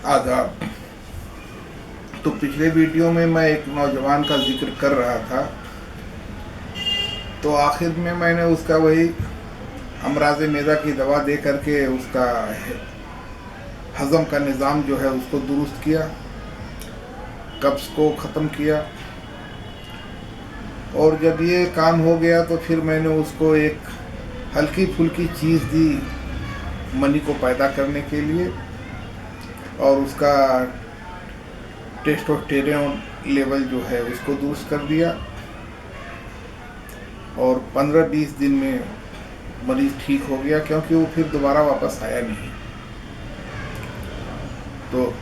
आदाब। तो पिछले वीडियो में मैं एक नौजवान का जिक्र कर रहा था, तो आखिर में मैंने उसका वही अमराज मैदा की दवा दे करके उसका हज़म का निज़ाम जो है उसको दुरुस्त किया, कब्ज़ को ख़त्म किया। और जब ये काम हो गया तो फिर मैंने उसको एक हल्की फुल्की चीज़ दी मनी को पैदा करने के लिए, और उसका टेस्टोस्टेरोन लेवल जो है उसको दुरुस्त कर दिया। और 15-20 दिन में मरीज़ ठीक हो गया, क्योंकि वो फिर दोबारा वापस आया नहीं। तो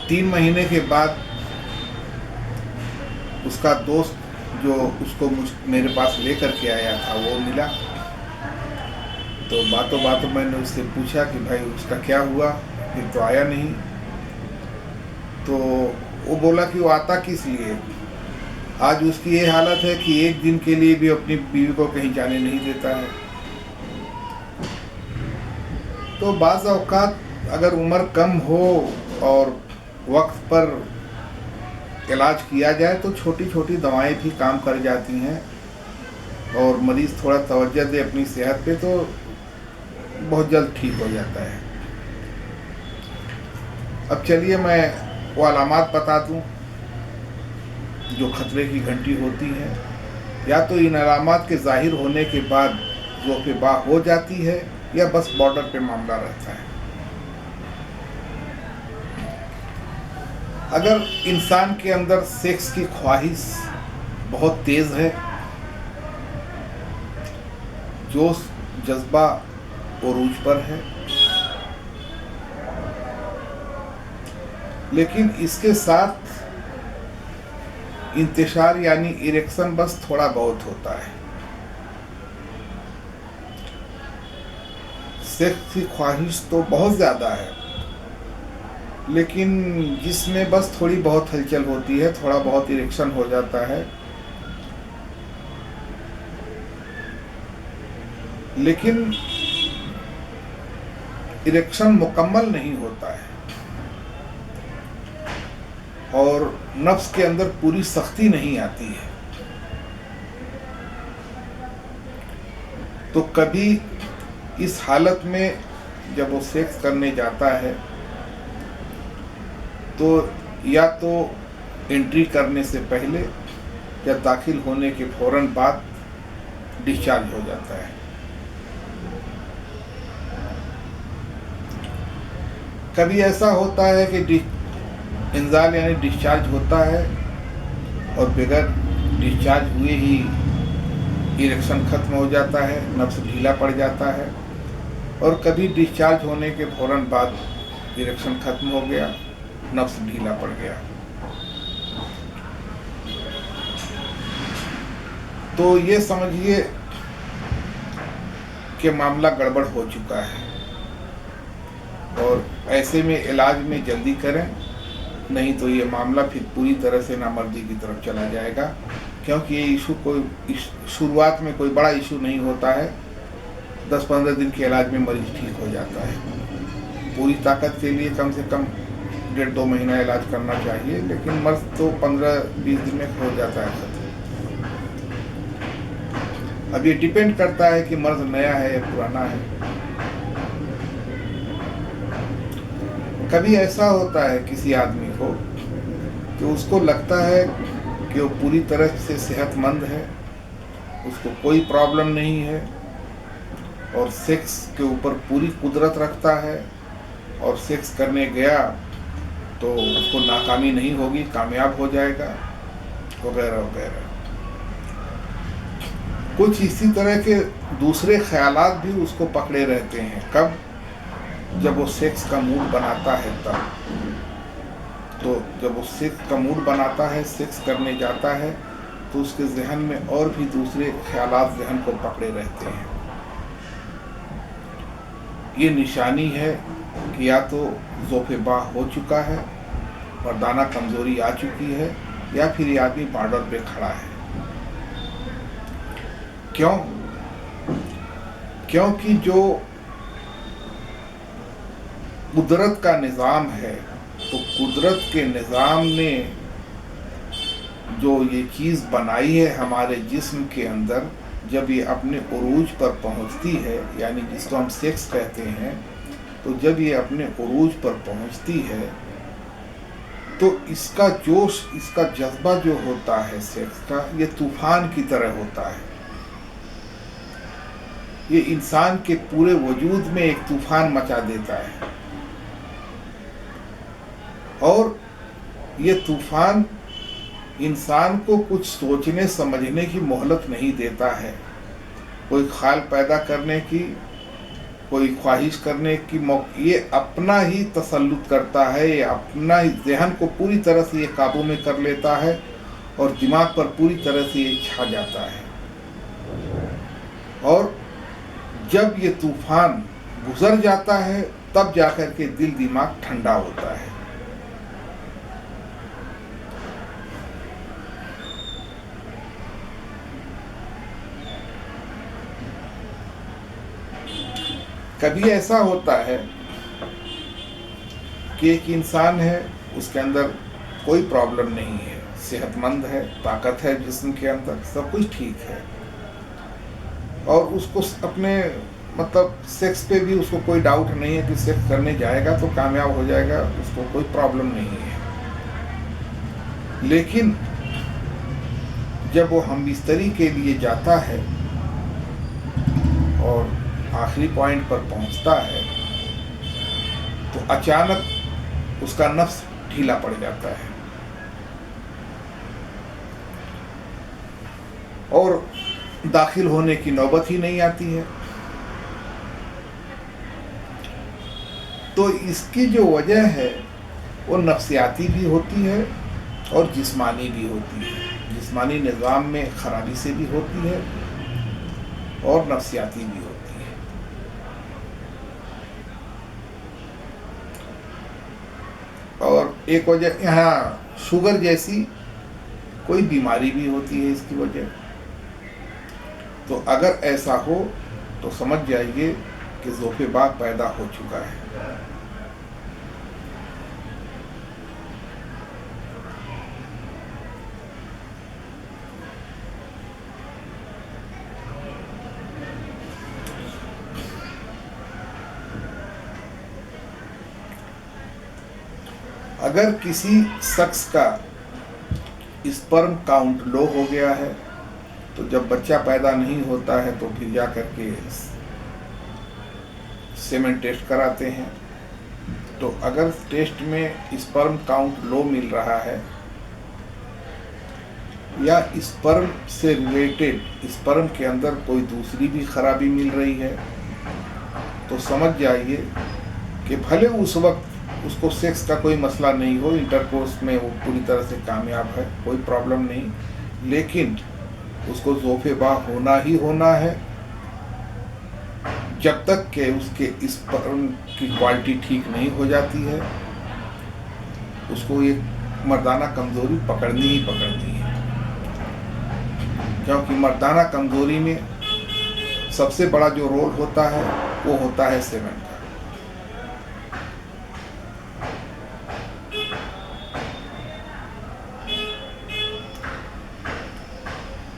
3 महीने के बाद उसका दोस्त जो उसको मेरे पास लेकर के आया था वो मिला। तो बातों बातों मैंने उससे पूछा कि भाई उसका क्या हुआ, फिर तो आया नहीं। तो वो बोला कि वो आता किस लिए। आज उसकी ये हालत है कि एक दिन के लिए भी अपनी बीवी को कहीं जाने नहीं देता है। तो बाज़ औक़ात अगर उम्र कम हो और वक्त पर इलाज किया जाए तो छोटी छोटी दवाएं भी काम कर जाती हैं, और मरीज़ थोड़ा तवज्जो दे अपनी सेहत पे तो बहुत जल्द ठीक हो जाता है। अब चलिए मैं वो अलामात बता दूं जो खतरे की घंटी होती हैं। या तो इन अलामात के ज़ाहिर होने के बाद ज़ोफ़े-बा हो जाती है, या बस बॉर्डर पे मामला रहता है। अगर इंसान के अंदर सेक्स की ख्वाहिश बहुत तेज़ है, जोश जज्बा उरूज पर है, लेकिन इसके साथ इंतशार यानी इरेक्शन बस थोड़ा बहुत होता है। सेक्स की ख्वाहिश तो बहुत ज़्यादा है, लेकिन जिसमें बस थोड़ी बहुत हलचल होती है, थोड़ा बहुत इरेक्शन हो जाता है, लेकिन इरेक्शन मुकम्मल नहीं होता है और नफ्स के अंदर पूरी सख्ती नहीं आती है। तो कभी इस हालत में जब वो सेक्स करने जाता है तो या तो एंट्री करने से पहले या दाखिल होने के फौरन बाद डिस्चार्ज हो जाता है। कभी ऐसा होता है कि इंजाल यानी डिस्चार्ज होता है और बगैर डिस्चार्ज हुए ही इरेक्शन ख़त्म हो जाता है, नफ्स ढीला पड़ जाता है। और कभी डिस्चार्ज होने के फौरन बाद इरेक्शन ख़त्म हो गया, नफ्स ढीला पड़ गया। तो ये समझिए कि मामला गड़बड़ हो चुका है, और ऐसे में इलाज में जल्दी करें, नहीं तो ये मामला फिर पूरी तरह से नामर्दी की तरफ चला जाएगा। क्योंकि ये इशू कोई शुरुआत में कोई बड़ा इशू नहीं होता है, 10-15 दिन के इलाज में मरीज ठीक हो जाता है। पूरी ताकत के लिए कम से कम 1.5-2 महीना इलाज करना चाहिए, लेकिन मर्ज तो 15-20 दिन में हो जाता है खत्म। अब ये डिपेंड करता है कि मर्ज नया है या पुराना है। कभी ऐसा होता है किसी आदमी को कि उसको लगता है कि वो पूरी तरह से सेहतमंद है, उसको कोई प्रॉब्लम नहीं है, और सेक्स के ऊपर पूरी कुदरत रखता है, और सेक्स करने गया तो उसको नाकामी नहीं होगी, कामयाब हो जाएगा, वगैरह वगैरह। कुछ इसी तरह के दूसरे ख्यालात भी उसको पकड़े रहते हैं। कब? जब वो सेक्स का मूड बनाता है तब। तो जब वो सेक्स का मूड बनाता है, सेक्स करने जाता है, तो उसके जहन में और भी दूसरे ख्यालात जहन को पकड़े रहते हैं। ये निशानी है कि या तो ज़ोफ़े-बा हो चुका है, मर्दाना कमज़ोरी आ चुकी है, या फिर ये आदमी बॉर्डर पे खड़ा है। क्यों? क्योंकि जो कुदरत का निज़ाम है, तो कुदरत के निज़ाम ने जो ये चीज़ बनाई है हमारे जिस्म के अंदर, जब ये अपने उरूज पर पहुंचती है, यानी जिसको हम सेक्स कहते हैं, तो जब ये अपने उरूज पर पहुंचती है तो इसका जोश, इसका जज्बा जो होता है सेक्स का, ये तूफान की तरह होता है। ये इंसान के पूरे वजूद में एक तूफान मचा देता है, और ये तूफान इंसान को कुछ सोचने समझने की मोहलत नहीं देता है। कोई ख्याल पैदा करने की, कोई ख्वाहिश करने की ये अपना ही तसल्लुत करता है, ये अपना ही ज़हन को पूरी तरह से ये काबू में कर लेता है और दिमाग पर पूरी तरह से ये छा जाता है। और जब ये तूफान गुजर जाता है तब जाकर के दिल दिमाग ठंडा होता है। कभी ऐसा होता है कि एक इंसान है, उसके अंदर कोई प्रॉब्लम नहीं है, सेहतमंद है, ताकत है जिस्म के अंदर, सब कुछ ठीक है, और उसको अपने मतलब सेक्स पे भी उसको कोई डाउट नहीं है कि सेक्स करने जाएगा तो कामयाब हो जाएगा, उसको कोई प्रॉब्लम नहीं है। लेकिन जब वो हमबिस्तरी के लिए जाता है और आखिरी पॉइंट पर पहुंचता है तो अचानक उसका नफ्स ढीला पड़ जाता है और दाखिल होने की नौबत ही नहीं आती है। तो इसकी जो वजह है वो नफ्सियाती भी होती है और जिस्मानी भी होती है। जिस्मानी निज़ाम में खराबी से भी होती है और नफ्सियाती भी होती है। और एक वजह यहाँ शुगर जैसी कोई बीमारी भी होती है इसकी वजह। तो अगर ऐसा हो तो समझ जाइए कि ज़ोफ़े बाग पैदा हो चुका है। अगर किसी शख्स का स्पर्म काउंट लो हो गया है तो जब बच्चा पैदा नहीं होता है तो फिर जा कर के सेमेन टेस्ट कराते हैं। तो अगर टेस्ट में स्पर्म काउंट लो मिल रहा है या स्पर्म से रिलेटेड स्पर्म के अंदर कोई दूसरी भी खराबी मिल रही है तो समझ जाइए कि भले उस वक्त उसको सेक्स का कोई मसला नहीं हो, इंटरकोर्स में वो पूरी तरह से कामयाब है, कोई प्रॉब्लम नहीं, लेकिन उसको ज़ोफ़े बाग होना ही होना है जब तक कि उसके स्पर्म की क्वालिटी ठीक नहीं हो जाती है। उसको ये मर्दाना कमज़ोरी पकड़नी ही पकड़नी है, क्योंकि मर्दाना कमज़ोरी में सबसे बड़ा जो रोल होता है वो होता है सेमेन का।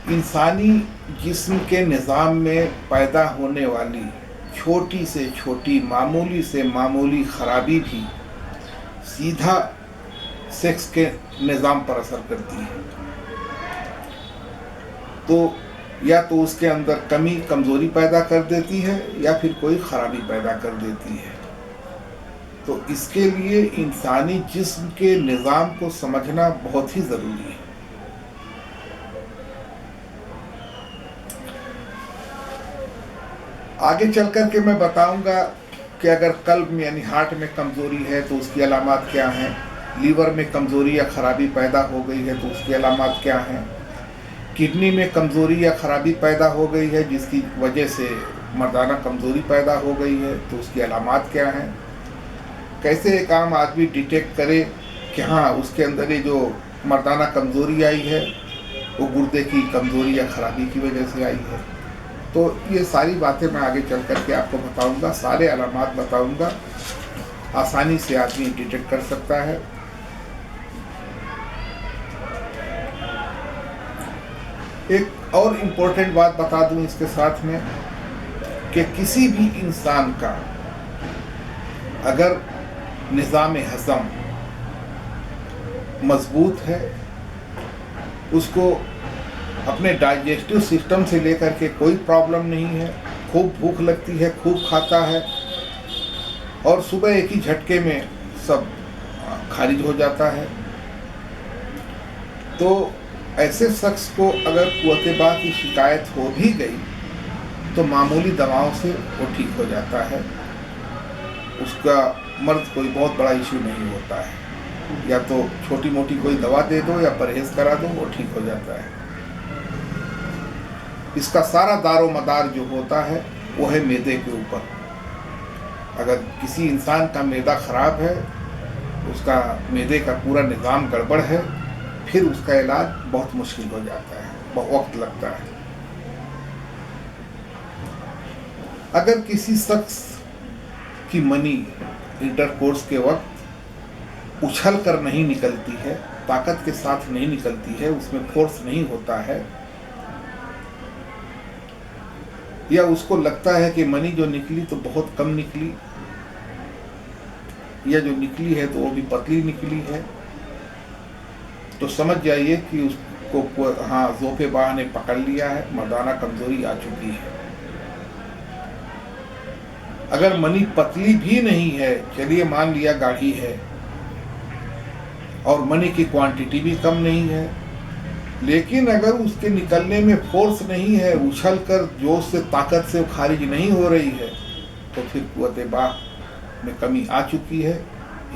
इंसानी जिस्म के निज़ाम में पैदा होने वाली छोटी से छोटी, मामूली से मामूली खराबी भी सीधा सेक्स के निज़ाम पर असर करती है। तो या तो उसके अंदर कमी, कमज़ोरी पैदा कर देती है या फिर कोई खराबी पैदा कर देती है। तो इसके लिए इंसानी जिस्म के निज़ाम को समझना बहुत ही ज़रूरी है। आगे चल कर के मैं बताऊंगा कि अगर कल्ब में यानी हार्ट में कमज़ोरी है तो उसकी अलामात क्या हैं, लीवर में कमज़ोरी या ख़राबी पैदा हो गई है तो उसकी अलामात क्या हैं, किडनी में कमज़ोरी या ख़राबी पैदा हो गई है जिसकी वजह से मर्दाना कमज़ोरी पैदा हो गई है तो उसकी अलामात क्या हैं, कैसे एक आम आदमी डिटेक्ट करे कि हाँ उसके अंदर ये जो मर्दाना कमज़ोरी आई है वो गुर्दे की कमज़ोरी या ख़राबी की वजह से आई है। तो ये सारी बातें मैं आगे चल कर के आपको बताऊंगा, सारे अलामात बताऊंगा। आसानी से आदमी डिटेक्ट कर सकता है। एक और इम्पोर्टेंट बात बता दूं इसके साथ में कि किसी भी इंसान का अगर निज़ाम हज़म मजबूत है, उसको अपने डाइजेस्टिव सिस्टम से लेकर के कोई प्रॉब्लम नहीं है, खूब भूख लगती है, खूब खाता है और सुबह एक ही झटके में सब खारिज हो जाता है, तो ऐसे शख्स को अगर कुव्वत-ए-बाह की शिकायत हो भी गई तो मामूली दवाओं से वो ठीक हो जाता है। उसका मर्द कोई बहुत बड़ा इशू नहीं होता है, या तो छोटी मोटी कोई दवा दे दो या परहेज करा दो, वो ठीक हो जाता है। इसका सारा दारो मदार जो होता है वो है मैदे के ऊपर। अगर किसी इंसान का मैदा खराब है, उसका मैदे का पूरा निज़ाम गड़बड़ है, फिर उसका इलाज बहुत मुश्किल हो जाता है, बहुत वक्त लगता है। अगर किसी शख्स की मनी इंटरकोर्स के वक्त उछल कर नहीं निकलती है, ताकत के साथ नहीं निकलती है, उसमें फोर्स नहीं होता है, या उसको लगता है कि मनी जो निकली तो बहुत कम निकली, या जो निकली है तो वो भी पतली निकली है, तो समझ जाइए कि उसको ज़ोफ़-ए-बाह ने पकड़ लिया है, मर्दाना कमज़ोरी आ चुकी है। अगर मनी पतली भी नहीं है, चलिए मान लिया गाढ़ी है और मनी की क्वांटिटी भी कम नहीं है, लेकिन अगर उसके निकलने में फोर्स नहीं है, उछल कर जोश से ताकत से खारिज नहीं हो रही है, तो फिर कुव्वत-ए-बाह में कमी आ चुकी है।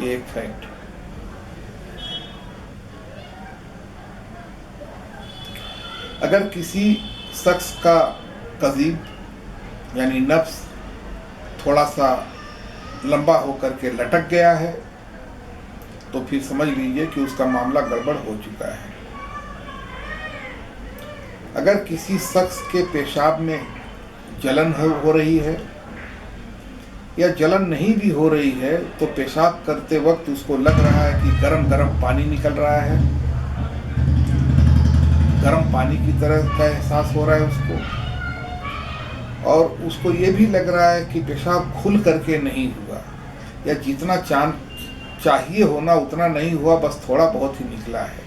ये एक फैक्ट। अगर किसी शख्स का कज़ीब यानी नफ्स थोड़ा सा लंबा होकर के लटक गया है, तो फिर समझ लीजिए कि उसका मामला गड़बड़ हो चुका है। अगर किसी शख्स के पेशाब में जलन हो रही है, या जलन नहीं भी हो रही है, तो पेशाब करते वक्त उसको लग रहा है कि गरम गरम पानी निकल रहा है, गर्म पानी की तरह का एहसास हो रहा है उसको, और उसको ये भी लग रहा है कि पेशाब खुल करके नहीं हुआ, या जितना चाहिए होना उतना नहीं हुआ, बस थोड़ा बहुत ही निकला है,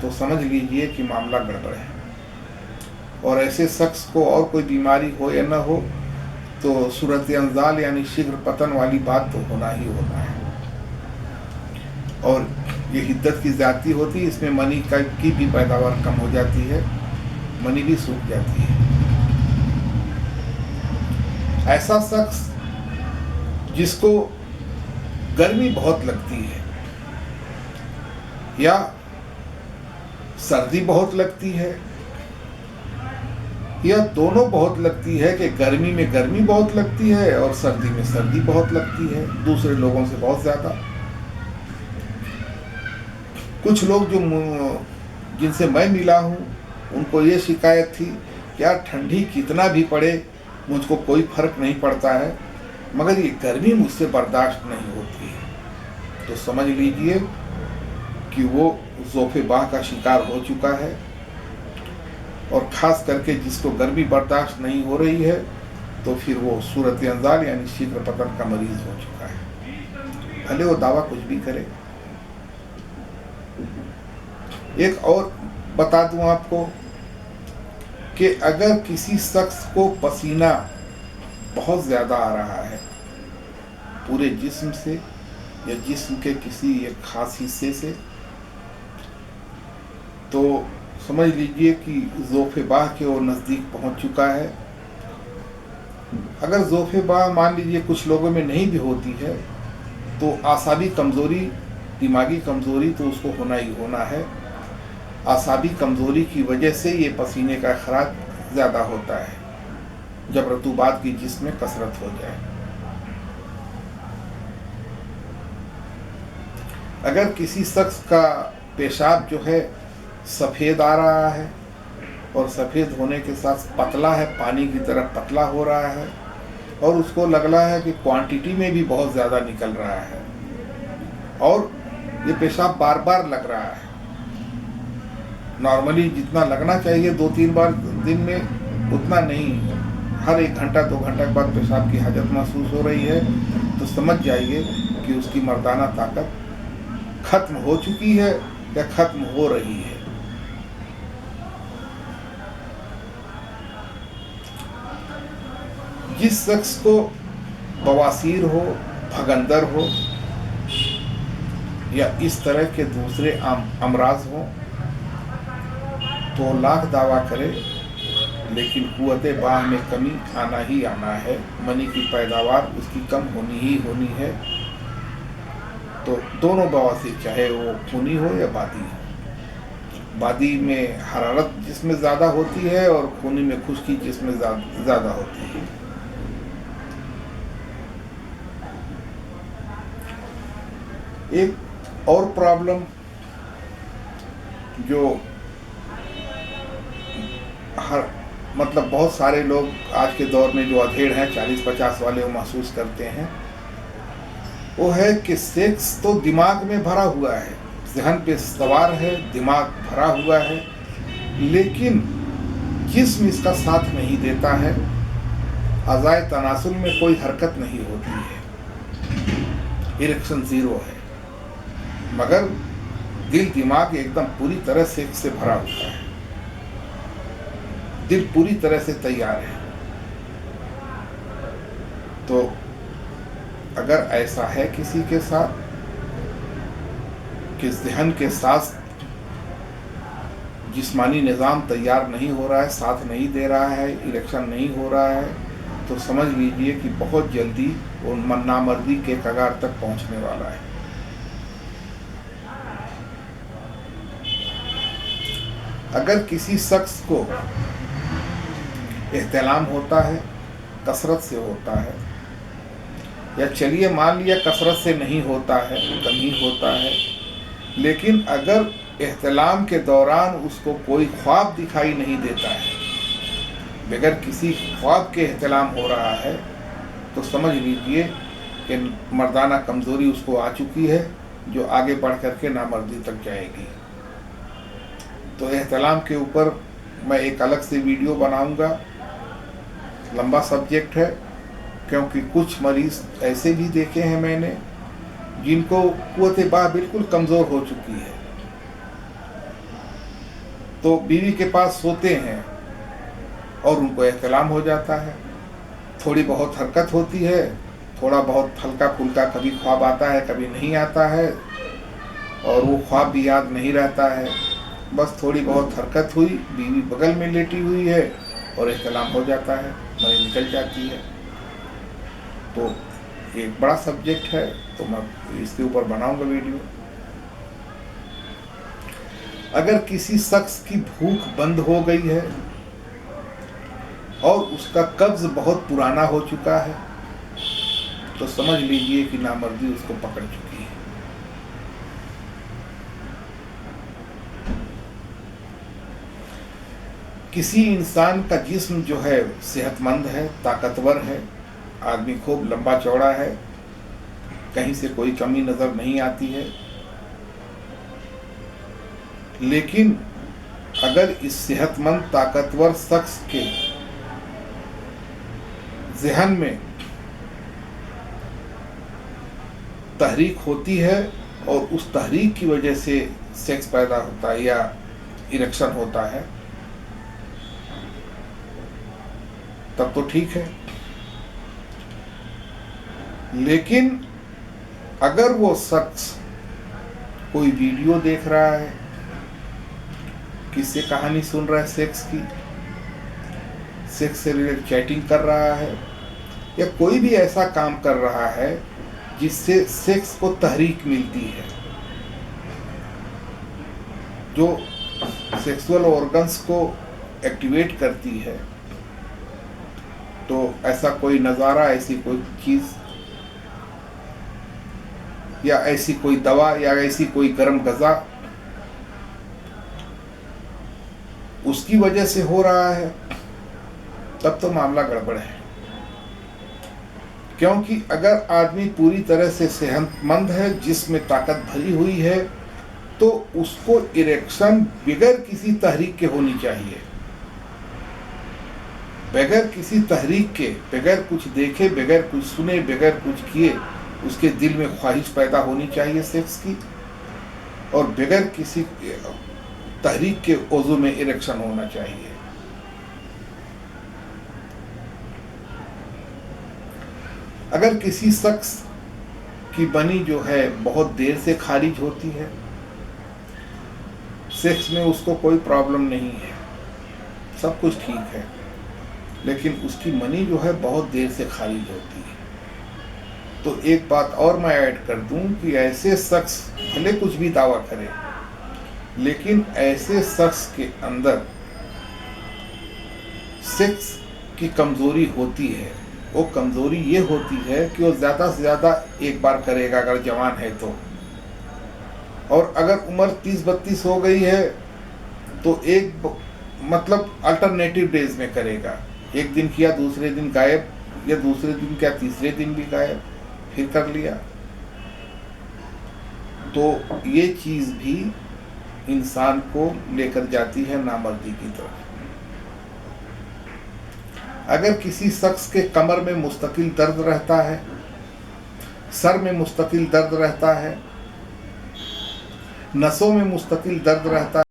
तो समझ लीजिए कि मामला गड़बड़ है। और ऐसे शख्स को और कोई बीमारी हो या न हो, तो सूरत अंजाल यानी शीघ्र पतन वाली बात तो होना ही होना है। और ये हिद्दत की ज़्यादती होती है, इसमें मनी की भी पैदावार कम हो जाती है, मनी भी सूख जाती है। ऐसा शख्स जिसको गर्मी बहुत लगती है या सर्दी बहुत लगती है, या दोनों बहुत लगती है कि गर्मी में गर्मी बहुत लगती है और सर्दी में सर्दी बहुत लगती है, दूसरे लोगों से बहुत ज़्यादा। कुछ लोग जो जिनसे मैं मिला हूँ, उनको ये शिकायत थी कि यार ठंडी कितना भी पड़े मुझको कोई फ़र्क नहीं पड़ता है, मगर ये गर्मी मुझसे बर्दाश्त नहीं होती है। तो समझ लीजिए कि वो ज़ोफ़-ए-बाह का शिकार हो चुका है, और ख़ास करके जिसको गर्मी बर्दाश्त नहीं हो रही है, तो फिर वो सूरत अंजाल यानी शीघ्र पतन का मरीज़ हो चुका है, भले वो दावा कुछ भी करे। एक और बता दूं आपको कि अगर किसी शख्स को पसीना बहुत ज़्यादा आ रहा है पूरे जिस्म से या जिस्म के किसी एक खास हिस्से से, तो समझ लीजिए कि ज़ोफ़-ए-बाह के वो नज़दीक पहुंच चुका है। अगर ज़ोफ़-ए-बाह मान लीजिए कुछ लोगों में नहीं भी होती है, तो आसाबी कमज़ोरी, दिमागी कमज़ोरी तो उसको होना ही होना है। आसाबी कमज़ोरी की वजह से ये पसीने का अखराज ज़्यादा होता है जब रतूबात की जिस्म में कसरत हो जाए। अगर किसी शख्स का पेशाब जो है सफ़ेद आ रहा है, और सफ़ेद होने के साथ पतला है, पानी की तरह पतला हो रहा है, और उसको लग रहा है कि क्वांटिटी में भी बहुत ज़्यादा निकल रहा है और ये पेशाब बार बार लग रहा है। नॉर्मली जितना लगना चाहिए 2-3 बार दिन में उतना नहीं, हर 1 घंटा 2 घंटा के बाद पेशाब की हाजत महसूस हो रही है, तो समझ जाइए कि उसकी मर्दाना ताकत खत्म हो चुकी है या खत्म हो रही है। जिस शख्स को बवासीर हो, भगंदर हो या इस तरह के दूसरे अमराज हो तो लाख दावा करे, लेकिन कुव्वते बाह में कमी आना ही आना है। मनी की पैदावार उसकी कम होनी ही होनी है। तो दोनों बवासीर, चाहे वो खूनी हो या बादी हो। बादी में हरारत जिसमें ज़्यादा होती है और खूनी में खुश्की जिसमें ज़्यादा होती है। एक और प्रॉब्लम जो मतलब बहुत सारे लोग आज के दौर में जो अधेड़ हैं 40-50 वाले वो महसूस करते हैं, वो है कि सेक्स तो दिमाग में भरा हुआ है, ज़हन पे सवार है, दिमाग भरा हुआ है, लेकिन जिस्म इसका साथ नहीं देता है। अज़ाए तनासुल में कोई हरकत नहीं होती है, इरेक्शन ज़ीरो है, मगर दिल दिमाग एकदम पूरी तरह सेक्स से भरा हुआ है, दिल पूरी तरह से तैयार है। तो अगर ऐसा है किसी के साथ कि ज़हन के साथ जिस्मानी निज़ाम तैयार नहीं हो रहा है, साथ नहीं दे रहा है, इरेक्शन नहीं हो रहा है, तो समझ लीजिए कि बहुत जल्दी वो नामर्दी के कगार तक पहुंचने वाला है। अगर किसी शख्स को एहतलाम होता है, कसरत से होता है, या चलिए मान लिया कसरत से नहीं होता है, कम ही होता है, लेकिन अगर एहतलाम के दौरान उसको कोई ख्वाब दिखाई नहीं देता है, बगैर किसी ख्वाब के एहतलाम हो रहा है, तो समझ लीजिए कि मर्दाना कमज़ोरी उसको आ चुकी है, जो आगे बढ़ करके नामर्दी तक जाएगी। तो एहतलाम के ऊपर मैं एक अलग से वीडियो बनाऊंगा, लंबा सब्जेक्ट है, क्योंकि कुछ मरीज़ ऐसे भी देखे हैं मैंने जिनको कुव्वते बाह बिल्कुल कमज़ोर हो चुकी है, तो बीवी के पास सोते हैं और उनको एहतलाम हो जाता है, थोड़ी बहुत हरकत होती है, थोड़ा बहुत हल्का फुल्का, कभी ख्वाब आता है कभी नहीं आता है, और वो ख्वाब भी याद नहीं रहता है, बस थोड़ी बहुत हरकत हुई, बीवी बगल में लेटी हुई है और एहतलाम हो जाता है, मनी निकल जाती है। तो एक बड़ा सब्जेक्ट है, तो मैं इसके ऊपर बनाऊंगा वीडियो। अगर किसी शख्स की भूख बंद हो गई है और उसका कब्ज बहुत पुराना हो चुका है, तो समझ लीजिए कि नामर्दी उसको पकड़ चुकी है। किसी इंसान का जिस्म जो है सेहतमंद है, ताकतवर है, आदमी खूब लंबा चौड़ा है, कहीं से कोई कमी नज़र नहीं आती है, लेकिन अगर इस सेहतमंद ताकतवर शख्स के ज़हन में तहरीक होती है और उस तहरीक की वजह से सेक्स पैदा होता है या इरेक्शन होता है, तब तो ठीक है। लेकिन अगर वो शख्स कोई वीडियो देख रहा है, किससे कहानी सुन रहा है सेक्स की, सेक्स से रिलेटेड चैटिंग कर रहा है, या कोई भी ऐसा काम कर रहा है जिससे सेक्स को तहरीक मिलती है, जो सेक्सुअल ऑर्गन्स को एक्टिवेट करती है, तो ऐसा कोई नज़ारा, ऐसी कोई चीज़ या ऐसी कोई दवा या ऐसी कोई गर्म गज़ा उसकी वजह से हो रहा है, तब तो मामला गड़बड़ है। क्योंकि अगर आदमी पूरी तरह से सेहतमंद है, जिसम में ताकत भरी हुई है, तो उसको इरेक्शन बगैर किसी तहरीक के होनी चाहिए, बगैर किसी तहरीक के, बगैर कुछ देखे, बगैर कुछ सुने, बगैर कुछ किए उसके दिल में ख्वाहिश पैदा होनी चाहिए सेक्स की, और बगैर किसी तहरीक के उज़ू में इरेक्शन होना चाहिए। अगर किसी शख्स की बनी जो है बहुत देर से खारिज होती है, सेक्स में उसको कोई प्रॉब्लम नहीं है, सब कुछ ठीक है, लेकिन उसकी मनी जो है बहुत देर से खारिज होती है, तो एक बात और मैं ऐड कर दूं कि ऐसे शख्स भले कुछ भी दावा करे, लेकिन ऐसे शख्स के अंदर सेक्स की कमज़ोरी होती है। वो कमज़ोरी ये होती है कि वो ज़्यादा से ज़्यादा एक बार करेगा अगर जवान है तो, और अगर उम्र 30-32 हो गई है तो मतलब अल्टरनेटिव डेज में करेगा, एक दिन किया दूसरे दिन गायब, या दूसरे दिन क्या तीसरे दिन भी गायब, फिर कर लिया। तो ये चीज़ भी इंसान को लेकर जाती है नामर्दी की तरफ। अगर किसी शख्स के कमर में मुस्तकिल दर्द रहता है, सर में मुस्तकिल दर्द रहता है, नसों में मुस्तकिल दर्द रहता है,